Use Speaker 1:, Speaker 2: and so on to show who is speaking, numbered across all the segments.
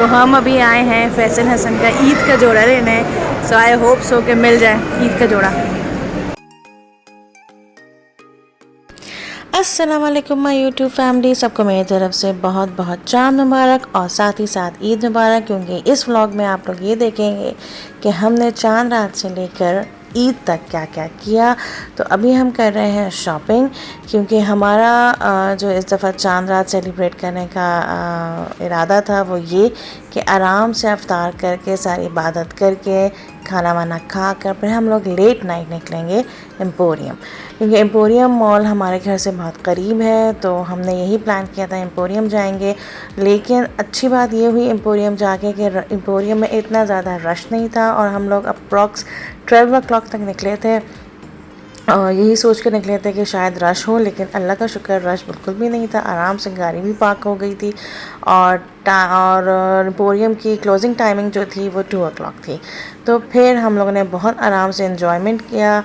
Speaker 1: हम अभी आए हैं फैसल हसन का ईद का जोड़ा लेने। सो आई होप सो कि मिल जाए ईद का जोड़ा। अस्सलाम वालेकुम माय यूट्यूब फैमिली, सबको मेरी तरफ से बहुत बहुत चांद मुबारक और साथ ही साथ ईद मुबारक। क्योंकि इस व्लॉग में आप लोग ये देखेंगे कि हमने चांद रात से लेकर ईद तक क्या क्या किया। तो अभी हम कर रहे हैं शॉपिंग, क्योंकि हमारा जो इस दफ़ा चांद रात सेलिब्रेट करने का इरादा था वो ये कि आराम से अफ्तार करके सारी इबादत करके खाना वाना खा कर फिर हम लोग लेट नाइट निकलेंगे एम्पोरियम, क्योंकि एम्पोरियम मॉल हमारे घर से बहुत करीब है। तो हमने यही प्लान किया था एम्पोरियम जाएंगे। लेकिन अच्छी बात ये हुई एम्पोरियम जाके कि एम्पोरियम में इतना ज़्यादा रश नहीं था और हम लोग अप्रॉक्स 12 o'clock तक निकले थे और यही सोच कर निकले थे कि शायद रश हो, लेकिन अल्लाह का शुक्र रश बिल्कुल भी नहीं था। आराम से गाड़ी भी पार्क हो गई थी और एम्पोरियम की क्लोजिंग टाइमिंग जो थी वो 2 o'clock थी। तो फिर हम लोगों ने बहुत आराम से इन्जॉयमेंट किया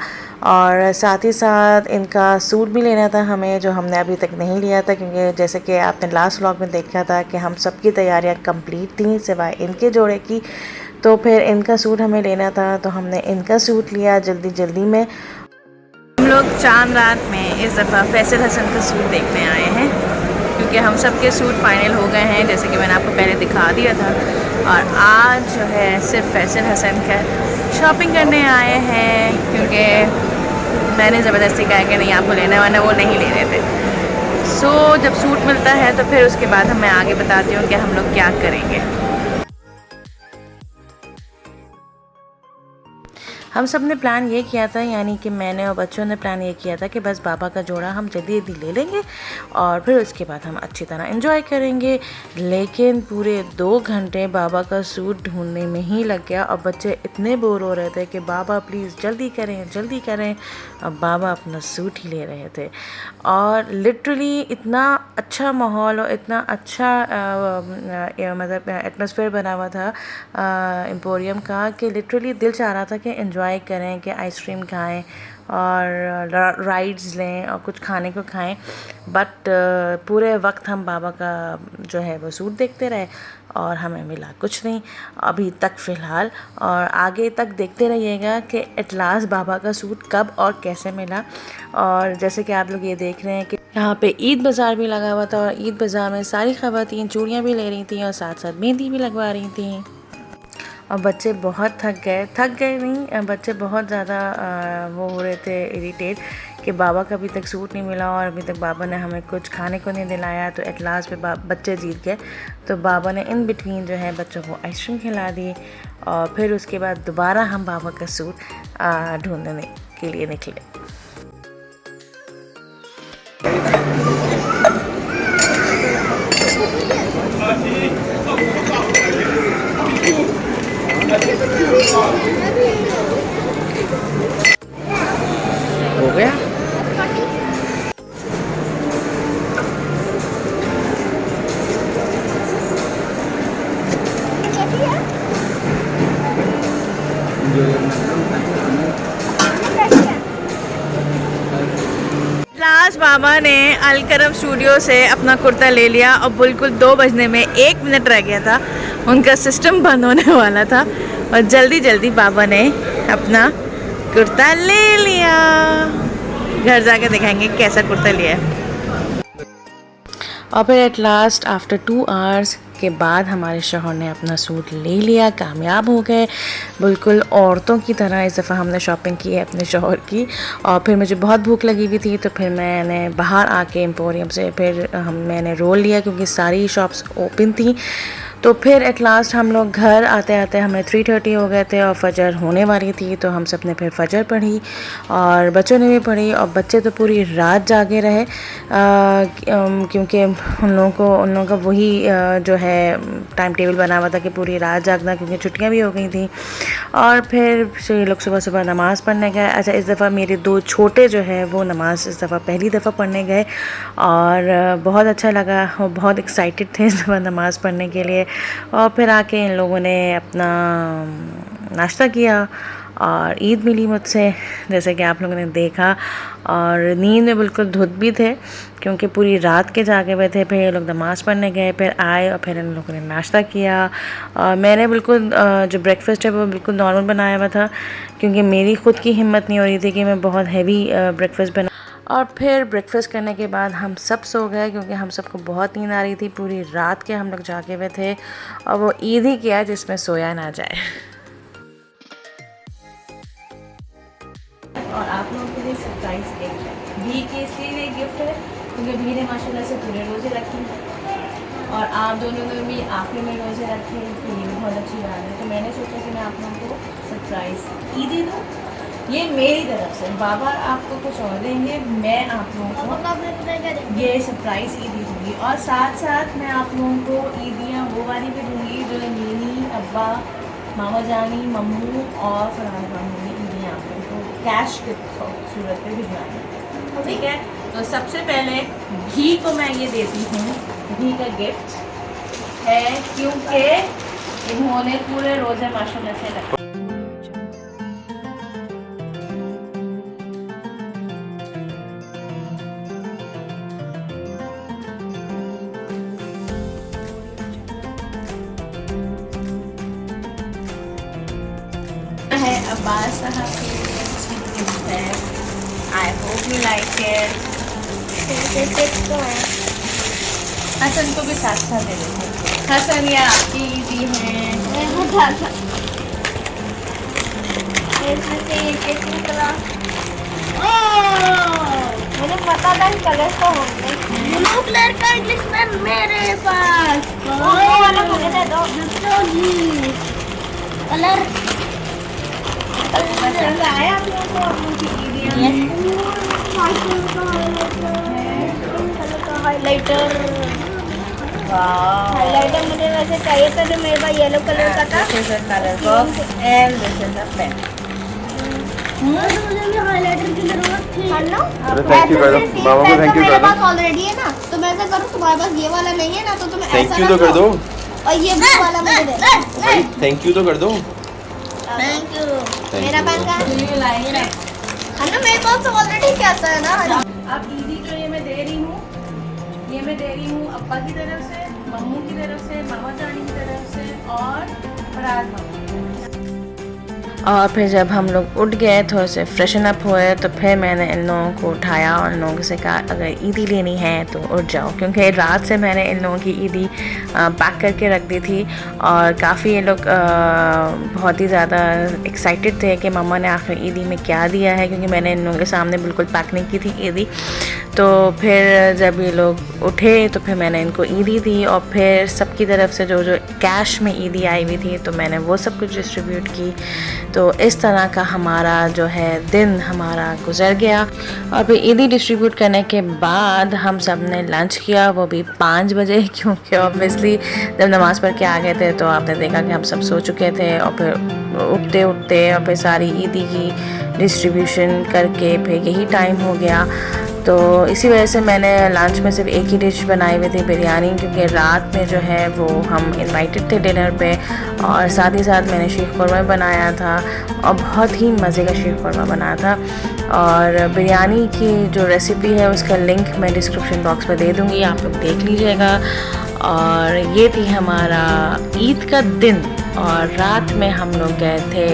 Speaker 1: और साथ ही साथ इनका सूट भी लेना था हमें, जो हमने अभी तक नहीं लिया था, क्योंकि जैसे कि आपने लास्ट व्लॉग में देखा था कि हम सबकी तैयारियां कंप्लीट थी सिवाय इनके जोड़े की। तो फिर इनका सूट हमें लेना था, तो हमने इनका सूट लिया जल्दी जल्दी में। हम लोग चांद रात में इस दफ़ा फैसल हसन का सूट देखने आए हैं, क्योंकि हम सब के सूट फाइनल हो गए हैं जैसे कि मैंने आपको पहले दिखा दिया था। और आज जो है सिर्फ फैसल हसन का शॉपिंग करने आए हैं, क्योंकि मैंने ज़बरदस्ती कहा कि नहीं आपको लेना वाना वो नहीं ले रहे थे। सो जब सूट मिलता है तो फिर उसके बाद मैं आगे बताती हूँ कि हम लोग क्या करेंगे। हम सब ने प्लान ये किया था, यानी कि मैंने और बच्चों ने प्लान ये किया था कि बस बाबा का जोड़ा हम जल्दी जल्दी ले लेंगे और फिर उसके बाद हम अच्छी तरह एंजॉय करेंगे। लेकिन पूरे 2 घंटे बाबा का सूट ढूंढने में ही लग गया और बच्चे इतने बोर हो रहे थे कि बाबा प्लीज़ जल्दी करें जल्दी करें। अब बाबा अपना सूट ही ले रहे थे और लिटरली इतना अच्छा माहौल और इतना अच्छा मतलब एटमॉस्फेयर बना हुआ था एम्पोरियम का कि लिटरली दिल चाह रहा था कि एंजॉय करें, कि आइसक्रीम खाएं और राइड्स लें और कुछ खाने को खाएं। बट पूरे वक्त हम बाबा का जो है वो सूट देखते रहे और हमें मिला कुछ नहीं अभी तक फ़िलहाल। और आगे तक देखते रहिएगा कि एट लास्ट बाबा का सूट कब और कैसे मिला। और जैसे कि आप लोग ये देख रहे हैं कि यहाँ पे ईद बाज़ार भी लगा हुआ था और ईद बाज़ार में सारी ख़वातीन चूड़ियाँ भी ले रही थी और साथ साथ मेहंदी भी लगवा रही थी। और बच्चे बहुत थक गए नहीं, बच्चे बहुत ज़्यादा वो हो रहे थे इरिटेट कि बाबा का अभी तक सूट नहीं मिला और अभी तक बाबा ने हमें कुछ खाने को नहीं दिलाया। तो एट लास्ट पे बच्चे जीत गए, तो बाबा ने इन बिटवीन जो है बच्चों को आइसक्रीम खिला दी और फिर उसके बाद दोबारा हम बाबा का सूट ढूंढने के लिए निकले। हो गया लास्ट बाबा ने अलकरम स्टूडियो से अपना कुर्ता ले लिया और बिल्कुल 2 बजने में 1 मिनट रह गया था, उनका सिस्टम बंद होने वाला था और जल्दी जल्दी बाबा ने अपना कुर्ता ले लिया। घर जाके दिखाएंगे कैसा कुर्ता लिया है। और फिर एट लास्ट आफ्टर 2 hours के बाद हमारे शौहर ने अपना सूट ले लिया, कामयाब हो गए बिल्कुल औरतों की तरह। इस दफ़ा हमने शॉपिंग की है अपने शौहर की। और फिर मुझे बहुत भूख लगी हुई थी, तो फिर मैंने बाहर आके एम्पोरियम से फिर मैंने रोल लिया, क्योंकि सारी शॉप्स ओपन थी। तो फिर एट लास्ट हम लोग घर आते आते हमें 3:30 हो गए थे और फजर होने वाली थी। तो हम सब ने फिर फजर पढ़ी और बच्चों ने भी पढ़ी और बच्चे तो पूरी रात जागे रहे, क्योंकि उन लोगों का वही जो है टाइम टेबल बना हुआ था कि पूरी रात जागना, क्योंकि छुट्टियां भी हो गई थी। और फिर ये लोग सुबह सुबह नमाज़ पढ़ने गए। अच्छा, इस दफ़ा मेरे 2 छोटे जो है वो नमाज़ इस दफ़ा पहली दफ़ा पढ़ने गए और बहुत अच्छा लगा और बहुत एक्साइटेड थे इस दफ़ा नमाज़ पढ़ने के लिए। और फिर आके इन लोगों ने अपना नाश्ता किया और ईद मिली मुझसे, जैसे कि आप लोगों ने देखा। और नींद में बिल्कुल धुत भी थे क्योंकि पूरी रात के जागे हुए थे। फिर ये लोग नमाज़ पढ़ने गए, फिर आए और फिर इन लोगों ने नाश्ता किया। और मैंने बिल्कुल जो ब्रेकफास्ट है वो बिल्कुल नॉर्मल बनाया हुआ था क्योंकि मेरी ख़ुद की हिम्मत नहीं हो रही थी कि मैं बहुत हैवी ब्रेकफास्ट बना। और फिर ब्रेकफास्ट करने के बाद हम सब सो गए क्योंकि हम सबको बहुत नींद आ रही थी। पूरी रात के हम लोग जागे हुए थे और वो ईद ही किया जिसमें सोया ना जाए। और आप लोगों के लिए सरप्राइज गिफ्ट है। भी के इसलिए गिफ्ट है क्योंकि भी ने माशाल्लाह से पूरे रोज़े रखे और आप दोनों ने भी आखिर में रोज़े रखे, तो ये भी बहुत अच्छी बात है। तो मैंने सोचा कि मैं आप लोगों को सरप्राइज़ ईदी दूँ। ये मेरी तरफ से, बाबा आपको कुछ और देंगे, मैं आप लोगों को ये सरप्राइज़ ईदी दूँगी। और साथ साथ मैं आप लोगों को ईदियाँ वो वाली भी दूँगी जो मीनी, अब्बा, मामा जानी, मम्मू और फरहान मामू ने ईदियाँ आप लोगों को कैश के सूरत पे भिजवानी। ठीक है, तो सबसे पहले घी को मैं ये देती हूँ, घी का गिफ्ट है क्योंकि इन्होंने पूरे रोज़े माशाल्लाह से रखे। है अब्बास साहब की गिफ्ट है। I hope you like it. Hasan को भी साथ साथ दे देते। हसन ये आपकी ईदी है।
Speaker 2: मुझे पता था कलर तो होंगे। ब्लू कलर का जिसमें मेरे पास वाला मुझे दे दो। कलर
Speaker 1: पसंद आया आप लोगों को अपनी ईदियाँ?
Speaker 2: हाइलाइटर
Speaker 1: वाह,
Speaker 2: मुझे वैसे चाहिए था जो मेरे पास येलो कलर का था।
Speaker 1: This is a colour box and this is a pen.
Speaker 2: मुझे भी हाइलाइटर की जरूरत थी।
Speaker 3: थैंक यू कर दो, मामा को थैंक यू कर दो।
Speaker 2: ऑलरेडी है ना, तो मैं ऐसा करूँ, तुम्हारे पास ये वाला नहीं है ना, तो तुम
Speaker 3: थैंक यू तो कर दो
Speaker 2: और ये ब्लू वाला मुझे दे दो।
Speaker 3: भाई, थैंक यू तो कर दो।
Speaker 2: Thank you.
Speaker 3: Thank
Speaker 2: मेरा
Speaker 3: you.
Speaker 2: Pan card
Speaker 1: Do you like it?
Speaker 2: है ना, मेरे पास तो ऑलरेडी क्या आता है ना।
Speaker 1: अब ईदी जो ये मैं दे रही हूँ, ये मैं दे रही हूँ अब्बा की तरफ से, मम्मू की तरफ से, मामा जानी की तरफ से और फरहाद मामा की तरफ से। और फिर जब हम लोग उठ गए, थोड़े से फ्रेशन अप हुए, तो फिर मैंने इन लोगों को उठाया और इन लोगों से कहा अगर ईदी लेनी है तो उठ जाओ, क्योंकि रात से मैंने इन लोगों की ईदी पैक करके रख दी थी। और काफ़ी ये लोग बहुत ही ज़्यादा एक्साइटेड थे कि मम्मा ने आखिर ईदी में क्या दिया है, क्योंकि मैंने इन लोगों के सामने बिल्कुल पैक नहीं की थी ईदी। तो फिर जब ये लोग उठे तो फिर मैंने इनको ईदी दी और फिर सबकी तरफ से जो जो कैश में ईदी आई हुई थी तो मैंने वो सब कुछ डिस्ट्रीब्यूट की। तो इस तरह का हमारा जो है दिन हमारा गुजर गया। और फिर ईदी डिस्ट्रीब्यूट करने के बाद हम सब ने लंच किया, वो भी 5 बजे, क्योंकि ऑब्वियसली जब नमाज़ पढ़ के आ गए थे तो आपने देखा कि हम सब सो चुके थे। और फिर उठते उठते और फिर सारी ईदी की डिस्ट्रीब्यूशन करके फिर यही टाइम हो गया। तो इसी वजह से मैंने लंच में सिर्फ एक ही डिश बनाई हुई थी, बिरयानी, क्योंकि रात में जो है वो हम इनवाइटेड थे डिनर पे। और साथ ही साथ मैंने शीर खुरमा बनाया था और बहुत ही मज़े का शीर खुरमा बनाया था। और बिरयानी की जो रेसिपी है उसका लिंक मैं डिस्क्रिप्शन बॉक्स में दे दूँगी, आप लोग देख लीजिएगा। और ये थी हमारा ईद का दिन। और रात में हम लोग गए थे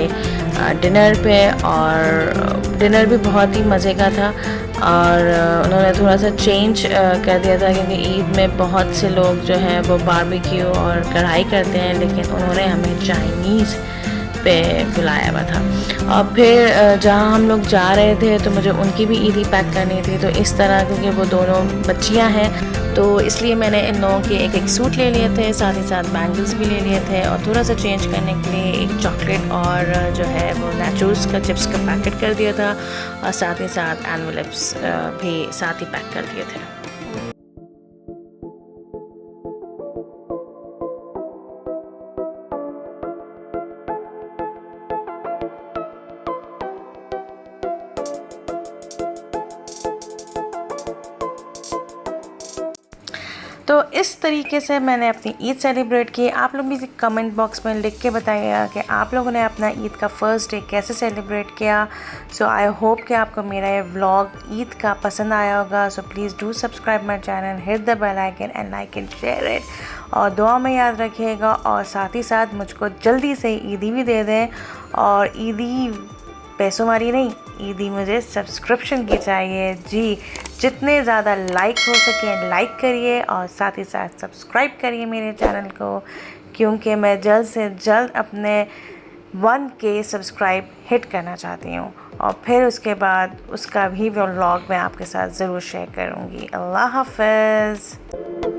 Speaker 1: डिनर पे और डिनर भी बहुत ही मज़े का था। और उन्होंने थोड़ा सा चेंज कर दिया था, क्योंकि ईद में बहुत से लोग जो हैं वो बारबेक्यू और कढ़ाई करते हैं, लेकिन उन्होंने हमें चाइनीज़ पे बुलाया हुआ था। और फिर जहाँ हम लोग जा रहे थे तो मुझे उनकी भी ईदी पैक करनी थी। तो इस तरह, क्योंकि वो दोनों बच्चियाँ हैं, तो इसलिए मैंने इन लोगों के एक एक सूट ले लिए थे, साथ ही साथ बैंगल्स भी ले लिए थे। और थोड़ा सा चेंज करने के लिए एक चॉकलेट और जो है वो नेचुरल्स का चिप्स का पैकेट कर दिया था। और साथ ही साथ एनवेलप्स भी साथ ही पैक कर दिए थे। तो इस तरीके से मैंने अपनी ईद सेलिब्रेट की। आप लोग भी कमेंट बॉक्स में लिख के बताइएगा कि आप लोगों ने अपना ईद का फर्स्ट डे कैसे सेलिब्रेट किया। सो आई होप कि आपको मेरा ये व्लॉग ईद का पसंद आया होगा। So please do subscribe my channel, hit the bell icon and like and share it, और दुआ में याद रखिएगा। और साथ ही साथ मुझको जल्दी से ईदी भी दे दें, और ईदी पैसों वाली नहीं, ईदी मुझे सब्सक्रिप्शन की चाहिए जी। जितने ज़्यादा लाइक हो सके लाइक करिए, और साथ ही साथ सब्सक्राइब करिए मेरे चैनल को, क्योंकि मैं जल्द से जल्द अपने 1K सब्सक्राइब हिट करना चाहती हूँ। और फिर उसके बाद उसका भी व्लॉग मैं आपके साथ ज़रूर शेयर करूँगी। अल्लाह हाफ़िज़।